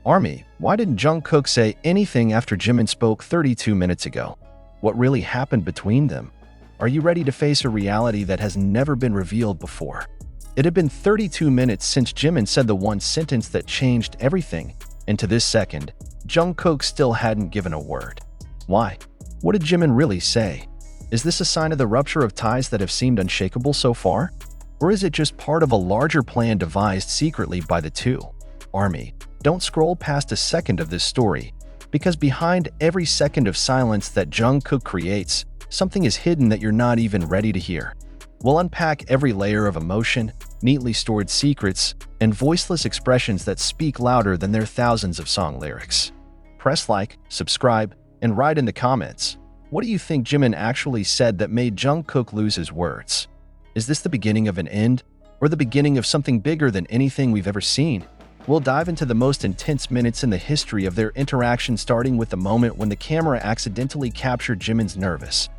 Army, why didn't Jungkook say anything after Jimin spoke 32 minutes ago? What really happened between them? Are you ready to face a reality that has never been revealed before? It had been 32 minutes since Jimin said the one sentence that changed everything, and to this second, Jungkook still hadn't given a word. Why? What did Jimin really say? Is this a sign of the rupture of ties that have seemed unshakable so far? Or is it just part of a larger plan devised secretly by the two? Army, don't scroll past a second of this story, because behind every second of silence that Jungkook creates, something is hidden that you're not even ready to hear. We'll unpack every layer of emotion, neatly stored secrets, and voiceless expressions that speak louder than their thousands of song lyrics. Press like, subscribe, and write in the comments. What do you think Jimin actually said that made Jungkook lose his words? Is this the beginning of an end, or the beginning of something bigger than anything we've ever seen? We'll dive into the most intense minutes in the history of their interaction, starting with the moment when the camera accidentally captured Jimin's nervous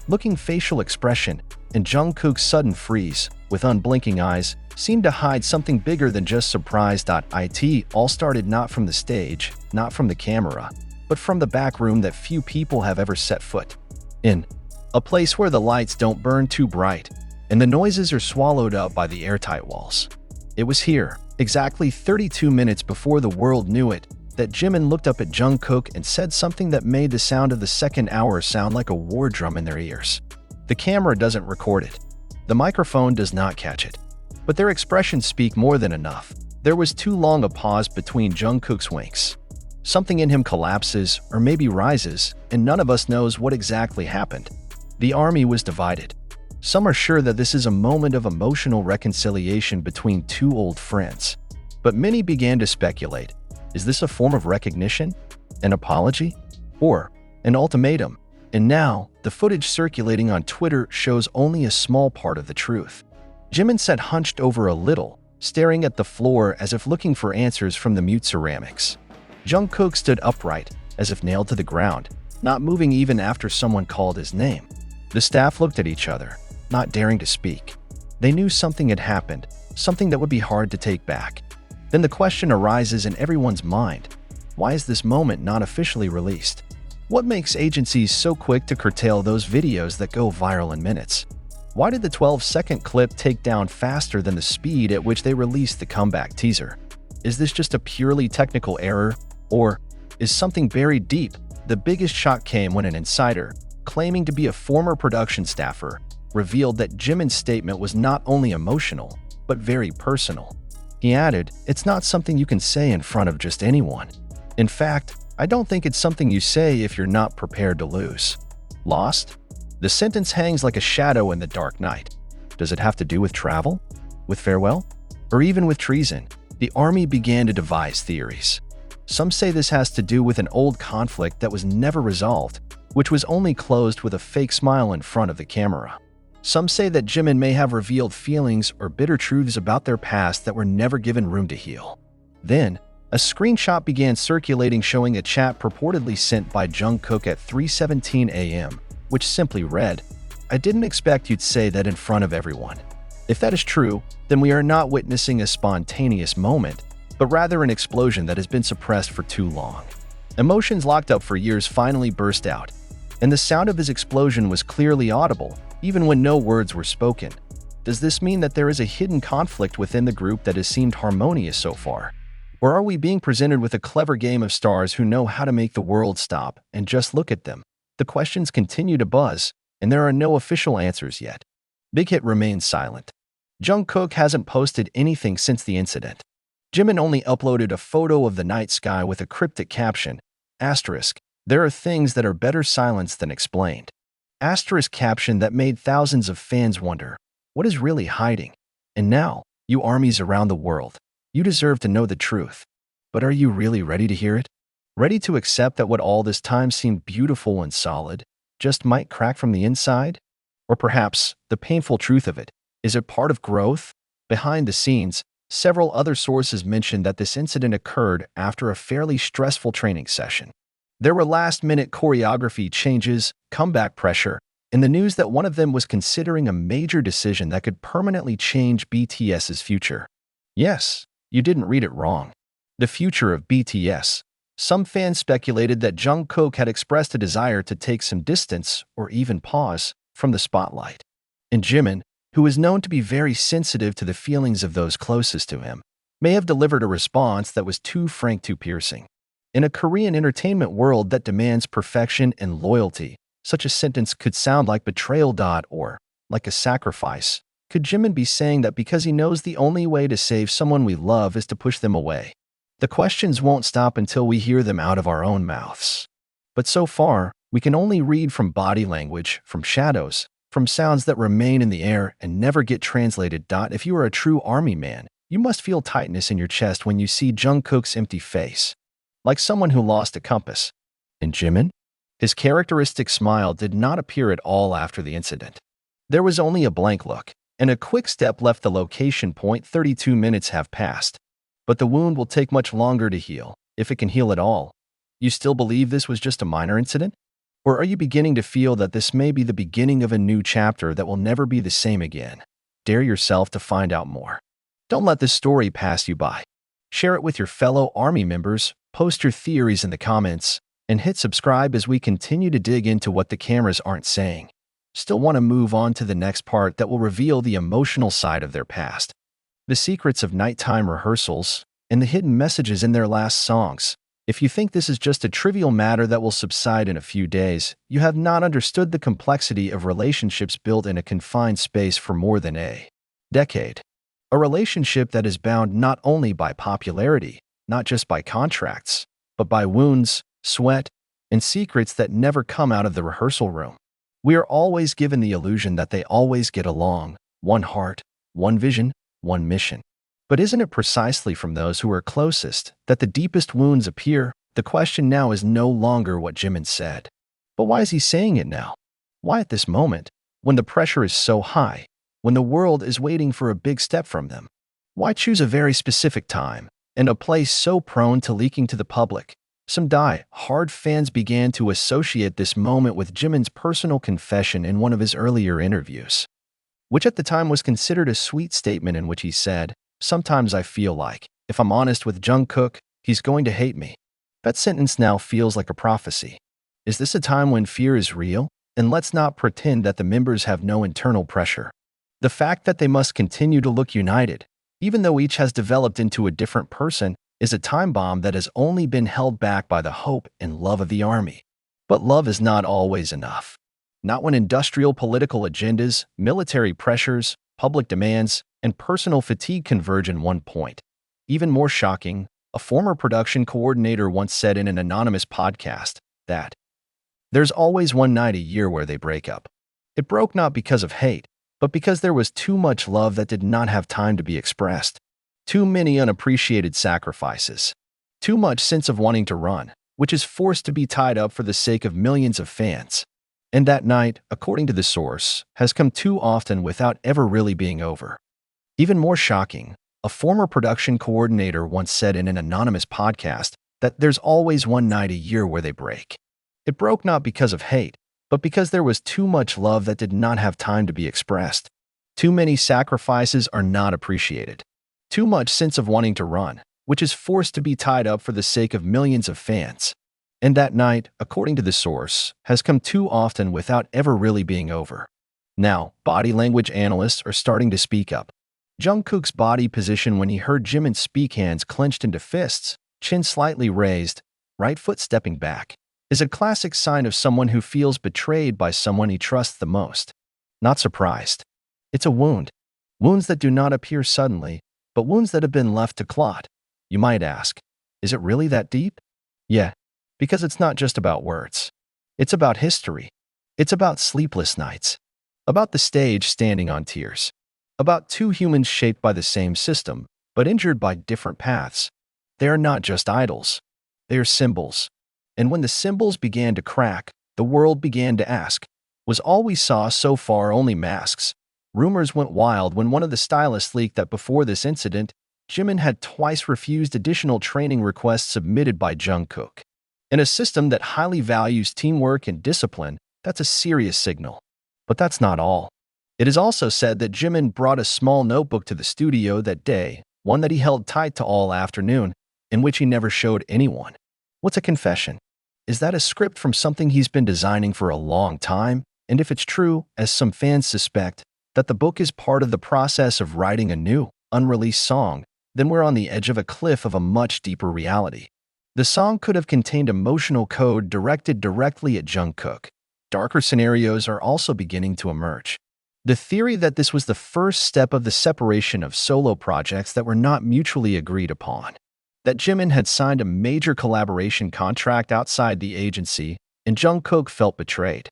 looking facial expression, and Jungkook's sudden freeze, with unblinking eyes, seemed to hide something bigger than just surprise. It all started not from the stage, not from the camera, but from the back room that few people have ever set foot in. A place where the lights don't burn too bright, and the noises are swallowed up by the airtight walls. It was here, exactly 32 minutes before the world knew it, that Jimin looked up at Jungkook and said something that made the sound of the second hour sound like a war drum in their ears. The camera doesn't record it. The microphone does not catch it. But their expressions speak more than enough. There was too long a pause between Jungkook's winks. Something in him collapses, or maybe rises, and none of us knows what exactly happened. The army was divided. Some are sure that this is a moment of emotional reconciliation between two old friends. But many began to speculate. Is this a form of recognition? An apology? Or an ultimatum? And now, the footage circulating on Twitter shows only a small part of the truth. Jimin sat hunched over a little, staring at the floor as if looking for answers from the mute ceramics. Jungkook stood upright, as if nailed to the ground, not moving even after someone called his name. The staff looked at each other, not daring to speak. They knew something had happened, something that would be hard to take back. Then the question arises in everyone's mind. Why is this moment not officially released? What makes agencies so quick to curtail those videos that go viral in minutes? Why did the 12-second clip take down faster than the speed at which they released the comeback teaser? Is this just a purely technical error? Or is something buried deep? The biggest shock came when an insider, claiming to be a former production staffer, revealed that Jimin's statement was not only emotional, but very personal. He added, "It's not something you can say in front of just anyone. In fact, I don't think it's something you say if you're not prepared to lose." Lost? The sentence hangs like a shadow in the dark night. Does it have to do with travel? With farewell? Or even with treason? The army began to devise theories. Some say this has to do with an old conflict that was never resolved, which was only closed with a fake smile in front of the camera. Some say that Jimin may have revealed feelings or bitter truths about their past that were never given room to heal. Then, a screenshot began circulating showing a chat purportedly sent by Jungkook at 3:17 a.m., which simply read, "I didn't expect you'd say that in front of everyone." If that is true, then we are not witnessing a spontaneous moment, but rather an explosion that has been suppressed for too long. Emotions locked up for years finally burst out, and the sound of his explosion was clearly audible, even when no words were spoken. Does this mean that there is a hidden conflict within the group that has seemed harmonious so far? Or are we being presented with a clever game of stars who know how to make the world stop and just look at them? The questions continue to buzz, and there are no official answers yet. Big Hit remains silent. Jungkook hasn't posted anything since the incident. Jimin only uploaded a photo of the night sky with a cryptic caption, asterisk, "There are things that are better silenced than explained." Asterisk caption that made thousands of fans wonder, what is really hiding? And now, you armies around the world, you deserve to know the truth. But are you really ready to hear it? Ready to accept that what all this time seemed beautiful and solid just might crack from the inside? Or perhaps, the painful truth of it, is it part of growth? Behind the scenes, several other sources mentioned that this incident occurred after a fairly stressful training session. There were last-minute choreography changes, comeback pressure, and the news that one of them was considering a major decision that could permanently change BTS's future. Yes, you didn't read it wrong. The future of BTS. Some fans speculated that Jungkook had expressed a desire to take some distance or even pause from the spotlight. And Jimin, who is known to be very sensitive to the feelings of those closest to him, may have delivered a response that was too frank, too piercing. In a Korean entertainment world that demands perfection and loyalty, such a sentence could sound like betrayal. Or, like a sacrifice, could Jimin be saying that because he knows the only way to save someone we love is to push them away? The questions won't stop until we hear them out of our own mouths. But so far, we can only read from body language, from shadows, from sounds that remain in the air and never get translated. If you are a true ARMY man, you must feel tightness in your chest when you see Jungkook's empty face, like someone who lost a compass. And Jimin? His characteristic smile did not appear at all after the incident. There was only a blank look, and a quick step left the location point. 32 minutes have passed. But the wound will take much longer to heal, if it can heal at all. You still believe this was just a minor incident? Or are you beginning to feel that this may be the beginning of a new chapter that will never be the same again? Dare yourself to find out more. Don't let this story pass you by. Share it with your fellow ARMY members, post your theories in the comments, and hit subscribe as we continue to dig into what the cameras aren't saying. Still want to move on to the next part that will reveal the emotional side of their past, the secrets of nighttime rehearsals, and the hidden messages in their last songs. If you think this is just a trivial matter that will subside in a few days, you have not understood the complexity of relationships built in a confined space for more than a decade. A relationship that is bound not only by popularity, not just by contracts, but by wounds, sweat, and secrets that never come out of the rehearsal room. We are always given the illusion that they always get along, one heart, one vision, one mission. But isn't it precisely from those who are closest that the deepest wounds appear? The question now is no longer what Jimin said. But why is he saying it now? Why at this moment, when the pressure is so high, when the world is waiting for a big step from them? Why choose a very specific time and a place so prone to leaking to the public? Some die-hard fans began to associate this moment with Jimin's personal confession in one of his earlier interviews, which at the time was considered a sweet statement in which he said, "Sometimes I feel like, if I'm honest with Jungkook, he's going to hate me." That sentence now feels like a prophecy. Is this a time when fear is real? And let's not pretend that the members have no internal pressure. The fact that they must continue to look united, even though each has developed into a different person, is a time bomb that has only been held back by the hope and love of the army. But love is not always enough. Not when industrial political agendas, military pressures, public demands, and personal fatigue converge in one point. Even more shocking, a former production coordinator once said in an anonymous podcast that there's always one night a year where they break up. It broke not because of hate, but because there was too much love that did not have time to be expressed. Too many unappreciated sacrifices. Too much sense of wanting to run, which is forced to be tied up for the sake of millions of fans. And that night, according to the source, has come too often without ever really being over. Even more shocking, a former production coordinator once said in an anonymous podcast that there's always one night a year where they break. It broke not because of hate, but because there was too much love that did not have time to be expressed. Too many sacrifices are not appreciated. Too much sense of wanting to run, which is forced to be tied up for the sake of millions of fans. And that night, according to the source, has come too often without ever really being over. Now, body language analysts are starting to speak up. Jungkook's body position when he heard Jimin speak, hands clenched into fists, chin slightly raised, right foot stepping back, is a classic sign of someone who feels betrayed by someone he trusts the most. Not surprised. It's a wound. Wounds that do not appear suddenly, but wounds that have been left to clot. You might ask, is it really that deep? Yeah, because it's not just about words. It's about history. It's about sleepless nights. About the stage standing on tears. About two humans shaped by the same system, but injured by different paths. They are not just idols. They are symbols. And when the symbols began to crack, the world began to ask, was all we saw so far only masks? Rumors went wild when one of the stylists leaked that before this incident, Jimin had twice refused additional training requests submitted by Jungkook. In a system that highly values teamwork and discipline, that's a serious signal. But that's not all. It is also said that Jimin brought a small notebook to the studio that day, one that he held tight to all afternoon, in which he never showed anyone. What's a confession? Is that a script from something he's been designing for a long time? And if it's true, as some fans suspect, that the book is part of the process of writing a new, unreleased song, then we're on the edge of a cliff of a much deeper reality. The song could have contained emotional code directed directly at Jungkook. Darker scenarios are also beginning to emerge. The theory that this was the first step of the separation of solo projects that were not mutually agreed upon. That Jimin had signed a major collaboration contract outside the agency, and Jungkook felt betrayed.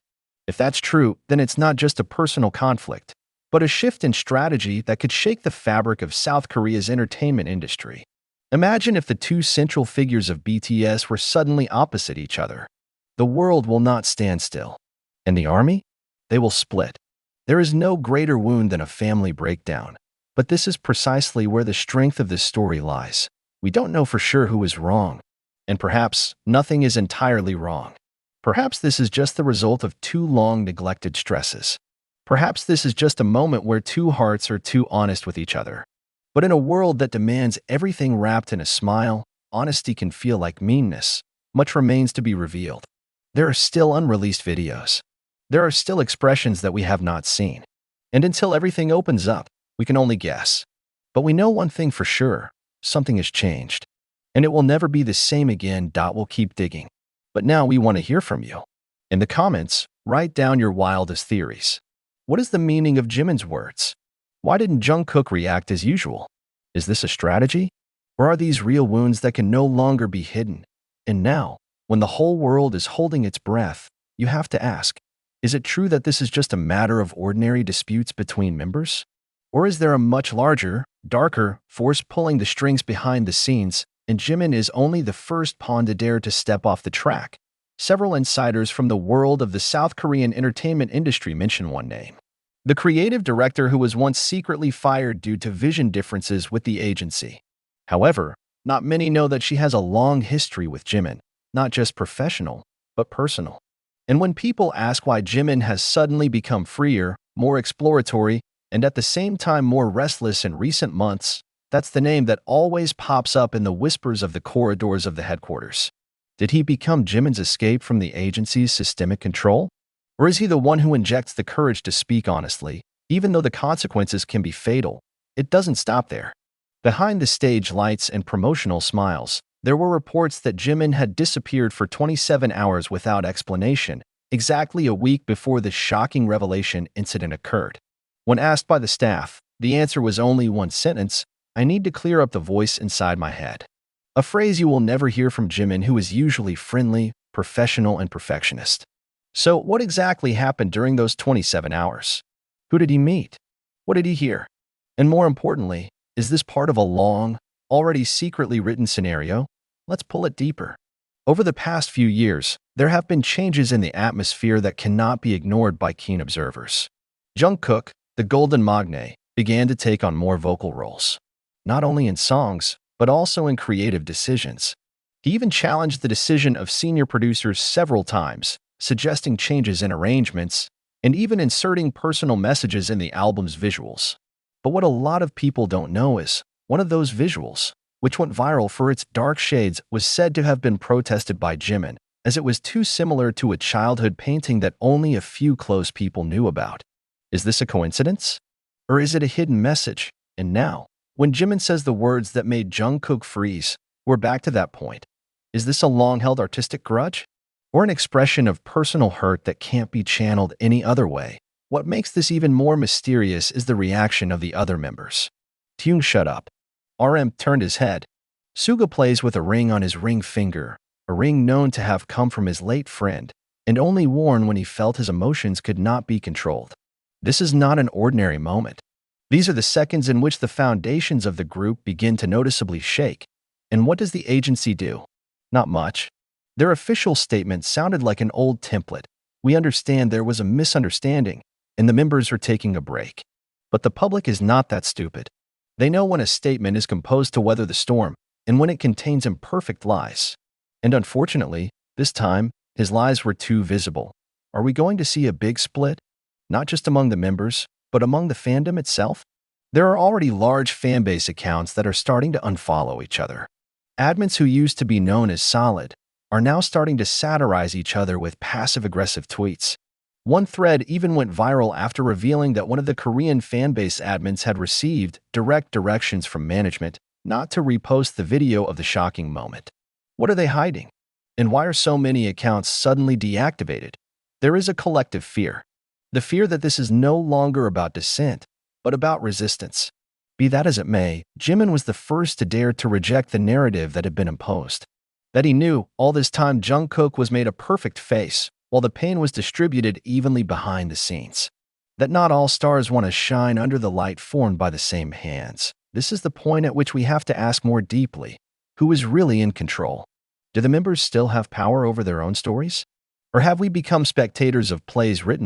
If that's true, then it's not just a personal conflict, but a shift in strategy that could shake the fabric of South Korea's entertainment industry. Imagine if the two central figures of BTS were suddenly opposite each other. The world will not stand still. And the army? They will split. There is no greater wound than a family breakdown, but this is precisely where the strength of this story lies. We don't know for sure who is wrong, and perhaps nothing is entirely wrong. Perhaps this is just the result of too long neglected stresses. Perhaps this is just a moment where two hearts are too honest with each other. But in a world that demands everything wrapped in a smile, honesty can feel like meanness. Much remains to be revealed. There are still unreleased videos. There are still expressions that we have not seen. And until everything opens up, we can only guess. But we know one thing for sure. Something has changed. And it will never be the same again. We'll keep digging. But now we want to hear from you. In the comments, write down your wildest theories. What is the meaning of Jimin's words? Why didn't Jungkook react as usual? Is this a strategy? Or are these real wounds that can no longer be hidden? And now, when the whole world is holding its breath, you have to ask, is it true that this is just a matter of ordinary disputes between members? Or is there a much larger, darker force pulling the strings behind the scenes, and Jimin is only the first pawn to dare to step off the track? Several insiders from the world of the South Korean entertainment industry mention one name. The creative director who was once secretly fired due to vision differences with the agency. However, not many know that she has a long history with Jimin, not just professional, but personal. And when people ask why Jimin has suddenly become freer, more exploratory, and at the same time more restless in recent months, that's the name that always pops up in the whispers of the corridors of the headquarters. Did he become Jimin's escape from the agency's systemic control? Or is he the one who injects the courage to speak honestly, even though the consequences can be fatal? It doesn't stop there. Behind the stage lights and promotional smiles, there were reports that Jimin had disappeared for 27 hours without explanation, exactly a week before the shocking revelation incident occurred. When asked by the staff, the answer was only one sentence: "I need to clear up the voice inside my head." A phrase you will never hear from Jimin, who is usually friendly, professional, and perfectionist. So what exactly happened during those 27 hours? Who did he meet? What did he hear? And more importantly, is this part of a long, already secretly written scenario? Let's pull it deeper. Over the past few years, there have been changes in the atmosphere that cannot be ignored by keen observers. Jungkook, the Golden Magne, began to take on more vocal roles, not only in songs, but also in creative decisions. He even challenged the decision of senior producers several times, suggesting changes in arrangements, and even inserting personal messages in the album's visuals. But what a lot of people don't know is, one of those visuals, which went viral for its dark shades, was said to have been protested by Jimin, as it was too similar to a childhood painting that only a few close people knew about. Is this a coincidence? Or is it a hidden message? And now, when Jimin says the words that made Jungkook freeze, we're back to that point. Is this a long-held artistic grudge? Or an expression of personal hurt that can't be channeled any other way? What makes this even more mysterious is the reaction of the other members. Taehyung shut up. RM turned his head. Suga plays with a ring on his ring finger, a ring known to have come from his late friend, and only worn when he felt his emotions could not be controlled. This is not an ordinary moment. These are the seconds in which the foundations of the group begin to noticeably shake. And what does the agency do? Not much. Their official statement sounded like an old template. We understand there was a misunderstanding, and the members are taking a break. But the public is not that stupid. They know when a statement is composed to weather the storm, and when it contains imperfect lies. And unfortunately, this time, his lies were too visible. Are we going to see a big split? Not just among the members, but among the fandom itself? There are already large fanbase accounts that are starting to unfollow each other. Admins who used to be known as solid are now starting to satirize each other with passive-aggressive tweets. One thread even went viral after revealing that one of the Korean fanbase admins had received direct directions from management not to repost the video of the shocking moment. What are they hiding? And why are so many accounts suddenly deactivated? There is a collective fear. The fear that this is no longer about dissent, but about resistance. Be that as it may, Jimin was the first to dare to reject the narrative that had been imposed. That he knew all this time Jungkook was made a perfect face, while the pain was distributed evenly behind the scenes. That not all stars want to shine under the light formed by the same hands. This is the point at which we have to ask more deeply, who is really in control? Do the members still have power over their own stories? Or have we become spectators of plays written